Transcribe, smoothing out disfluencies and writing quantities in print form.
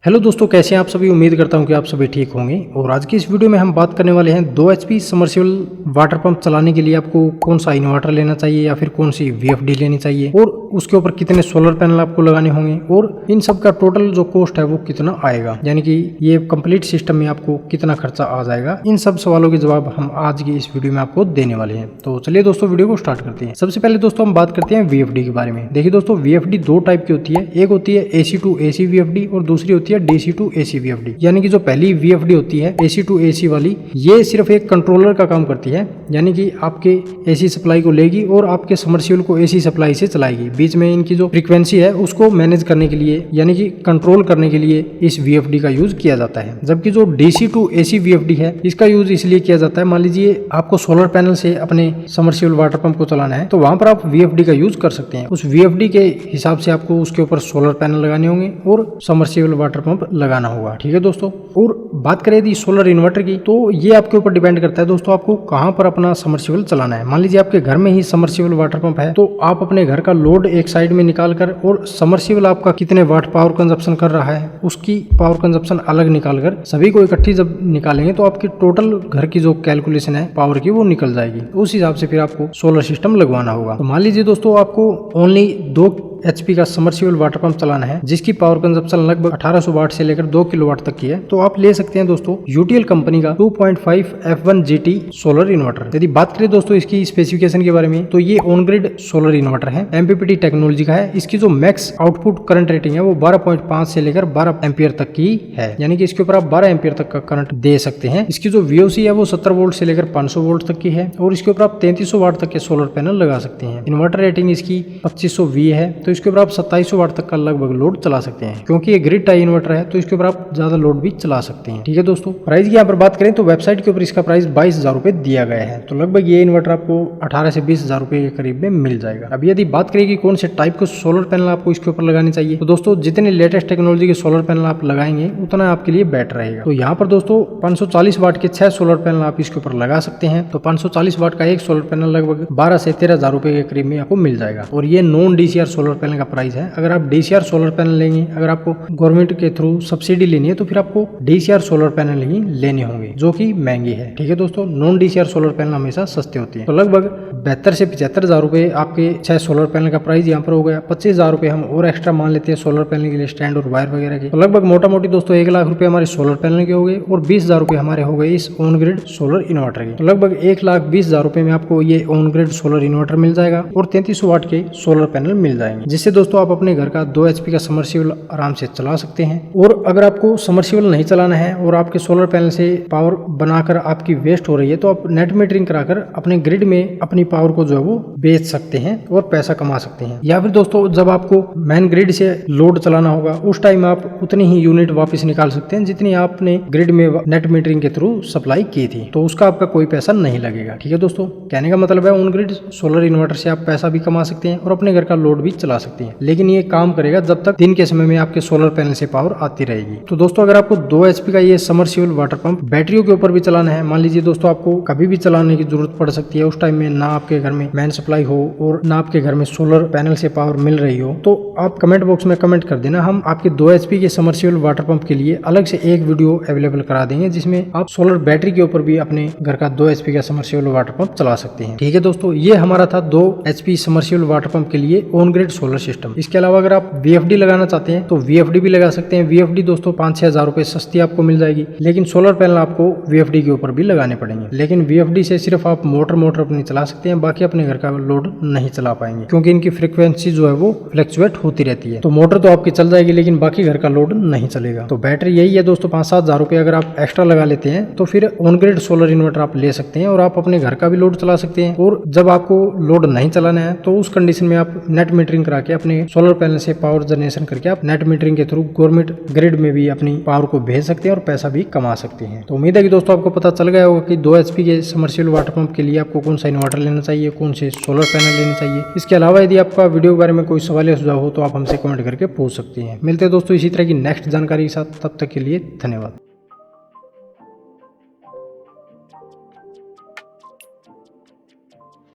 Hello दोस्तों, कैसे हैं आप सभी। उम्मीद करता हूं कि आप सभी ठीक होंगे। और आज की इस वीडियो में हम बात करने वाले हैं 2 HP समर्सिबल वाटर पंप चलाने के लिए आपको कौन सा इन्वर्टर लेना चाहिए या फिर कौन सी VFD लेनी चाहिए और उसके ऊपर कितने सोलर पैनल आपको लगाने होंगे और इन सब का टोटल जो कॉस्ट है वो कितना आएगा, यानी कि ये कंप्लीट सिस्टम में आपको कितना खर्चा आ जाएगा। इन सब सवालों के जवाब हम आज की इस वीडियो में आपको देने वाले हैं। तो चलिए दोस्तों, वीडियो को स्टार्ट करते हैं। सबसे पहले दोस्तों हम बात करते हैं VFD के बारे में। देखिए दोस्तों, VFD दो टाइप की होती है। एक होती है AC टू AC VFD और दूसरी होती है DC टू AC VFD। यानी कि जो पहली VFD होती है AC टू AC वाली, ये सिर्फ एक कंट्रोलर का काम करती है, यानी कि आपके AC सप्लाई को लेगी और आपके समर्सिबल को AC सप्लाई से चलाएगी। बीच में इनकी जो फ्रीक्वेंसी है उसको मैनेज करने के लिए, यानी कि कंट्रोल करने के लिए इस VFD का यूज किया जाता है। जबकि जो DC टू AC VFD है, इसका यूज इसलिए किया जाता है, मान लीजिए आपको सोलर पैनल से अपने समर्सिबल वाटर पंप को चलाना है, तो वहां पर आप VFD का यूज कर सकते हैं। उस VFD के हिसाब से आपको उसके ऊपर सोलर पैनल लगाने होंगे और समर्सिबल वाटर पंप लगाना होगा। ठीक है दोस्तों। और बात करें यदि सोलर इन्वर्टर की, तो ये आपके ऊपर डिपेंड करता है दोस्तों, आपको कहां पर अपना समर्सिबल चलाना है। मान लीजिए आपके घर में ही समर्सिबल वाटर पंप है, तो आप अपने घर का लोड एक साइड में निकाल कर और समर्सिबल आपका कितने वाट पावर कंजप्शन कर रहा है उसकी पावर कंजप्शन अलग निकाल कर सभी को इकट्ठी जब निकालेंगे तो आपकी टोटल घर की जो कैलकुलेशन है पावर की वो निकल जाएगी। उस हिसाब से फिर आपको सोलर सिस्टम लगवाना होगा। तो मान लीजिए दोस्तों, आपको ओनली 2 HP का समर्सिबल वाटर पंप चलाना है जिसकी पावर कंजप्शन लगभग 1800 वाट से लेकर 2 किलोवाट तक की है, तो आप ले सकते हैं दोस्तों UTL कंपनी का 2.5 F1 GT सोलर इन्वर्टर। यदि बात करें दोस्तों इसकी स्पेसिफिकेशन के बारे में, तो ये ऑन ग्रिड सोलर इन्वर्टर है, MPPT टेक्नोलॉजी का है। इसकी जो मैक्स आउटपुट करंट रेटिंग है वो 12.5 से लेकर 12 एम्पियर तक की है, यानी कि इसके ऊपर आप 12 एम्पियर तक का करंट दे सकते हैं। इसकी जो VOC है वो 70 वोल्ट से लेकर 500 वोल्ट तक की है और इसके ऊपर आप 3300 वाट तक के सोलर पैनल लगा सकते हैं। इन्वर्टर रेटिंग इसकी 2500V है, तो इसके ऊपर आप 2700 वाट तक का लगभग लोड चला सकते हैं। क्योंकि ये ग्रिड टाई इन्वर्टर है तो इसके ऊपर आप ज्यादा लोड भी चला सकते हैं। ठीक है दोस्तों। प्राइस की यहाँ पर बात करें तो वेबसाइट के ऊपर इसका प्राइस 22,000 रुपए दिया गया है, तो लगभग ये इन्वर्टर आपको 18 से 20,000 रुपए के करीब में मिल जाएगा। अब यदि बात करें कि कौन से टाइप के सोलर पैनल आपको इसके ऊपर लगाने चाहिए, तो दोस्तों जितने लेटेस्ट टेक्नोलॉजी के सोलर पैनल आप लगाएंगे उतना आपके लिए बेटर रहेगा। तो यहाँ पर दोस्तों 540 वाट के 6 सोलर पैनल आप इसके ऊपर लगा सकते हैं। तो 540 वाट का एक सोलर पैनल लगभग 12 से 13,000 रुपए के करीब में आपको मिल जाएगा। और ये नॉन DCR सोलर पैनल का प्राइस है। अगर आप DCR सोलर पैनल लेंगे, अगर आपको गवर्नमेंट के थ्रू सब्सिडी लेनी है, तो फिर आपको DCR सोलर पैनल ही लेने होंगे जो कि महंगी है। ठीक है दोस्तों। नॉन DCR सोलर पैनल हमेशा सस्ते होते हैं। तो लगभग 72 से 75,000 रुपए आपके 6 सोलर पैनल का प्राइस यहाँ पर हो गया। 25,000 रुपए हम और एक्स्ट्रा मान लेते हैं सोलर पैनल के लिए, स्टैंड और वायर वगैरह के। तो लगभग मोटा मोटी दोस्तों 1 लाख रुपए हमारे सोलर पैनल के हो गए और 20,000 रुपए हमारे हो गए इस ऑन ग्रिड सोलर इन्वर्टर के। तो लगभग 1,20,000 रुपए में आपको ये ऑन ग्रिड सोलर इन्वर्टर मिल जाएगा और 3300 वाट के सोलर पैनल मिल जाएंगे, जिससे दोस्तों आप अपने घर का 2 HP का समर्सिबल आराम से चला सकते हैं। और अगर आपको समर्सिबल नहीं चलाना है और आपके सोलर पैनल से पावर बनाकर आपकी वेस्ट हो रही है, तो आप नेट मीटरिंग कराकर अपने ग्रिड में अपनी पावर को जो है वो बेच सकते हैं और पैसा कमा सकते हैं। या फिर दोस्तों जब आपको मेन ग्रिड से लोड चलाना होगा उस टाइम आप उतनी ही यूनिट वापस निकाल सकते हैं जितनी आपने ग्रिड में नेट मीटरिंग के थ्रू सप्लाई की थी, तो उसका आपका कोई पैसा नहीं लगेगा। ठीक है दोस्तों। कहने का मतलब है ऑन ग्रिड सोलर इन्वर्टर से आप पैसा भी कमा सकते हैं और अपने घर का लोड भी चला सकते हैं, लेकिन ये काम करेगा जब तक दिन के समय में आपके सोलर पैनल से पावर आती रहेगी। तो दोस्तों अगर आपको 2 HP का ये समर्सिबल वाटर पंप बैटरियों के ऊपर भी चलाना है, मान लीजिए दोस्तों आपको कभी भी चलाने की जरूरत पड़ सकती है, उस टाइम में ना आपके घर में मेन सप्लाई हो और ना आपके घर में सोलर पैनल से पावर मिल रही हो, तो आप कमेंट बॉक्स में कमेंट कर देना। हम आपके 2 HP के समर्सिबल वाटर पंप के लिए अलग से एक वीडियो अवेलेबल करा देंगे जिसमें आप सोलर बैटरी के ऊपर भी अपने घर का 2 HP का समर्सिबल वाटर पंप चला सकते हैं। ठीक है दोस्तों। ये हमारा था 2 HP समर्सिबल वाटर पंप के लिए ऑन ग्रिड सोलर सिस्टम। इसके अलावा अगर आप VFD लगाना चाहते हैं तो VFD भी लगा सकते हैं। VFD दोस्तों 5-6 हजार रुपए सस्ती आपको मिल जाएगी, लेकिन सोलर पैनल आपको VFD के ऊपर भी लगाने पड़ेंगे। लेकिन VFD से सिर्फ आप मोटर अपनी चला सकते हैं, बाकी अपने घर का लोड नहीं चला पाएंगे क्योंकि इनकी फ्रीक्वेंसी जो है वो फ्लक्चुएट होती रहती है। तो मोटर तो आपकी चल जाएगी लेकिन बाकी घर का लोड नहीं चलेगा। तो बैटरी यही है दोस्तों, 5-7 हजार रुपए अगर आप एक्स्ट्रा लगा लेते हैं तो फिर ऑन ग्रिड सोलर इन्वर्टर आप ले सकते हैं और आप अपने घर का भी लोड चला सकते हैं। और जब आपको लोड नहीं चलाना है तो उस कंडीशन में आप नेट मीटरिंग करा के अपने सोलर पैनल से पावर जनरेशन करके आप नेट मीटरिंग के थ्रू गवर्नमेंट ग्रिड में भी अपनी पावर को भेज सकते हैं और पैसा भी कमा सकते हैं। तो उम्मीद है कि दोस्तों आपको पता चल गया होगा कि 2 HP के समर्सिबल वाटर पंप के लिए आपको कौन सा इन्वर्टर लेना चाहिए, कौन से सोलर पैनल लेने चाहिए। इसके अलावा यदि आपका वीडियो के बारे में कोई सवाल या सुझाव हो तो आप हमसे कमेंट करके पूछ सकते हैं। मिलते हैं दोस्तों इसी तरह की नेक्स्ट जानकारी के साथ, तब तक के लिए धन्यवाद।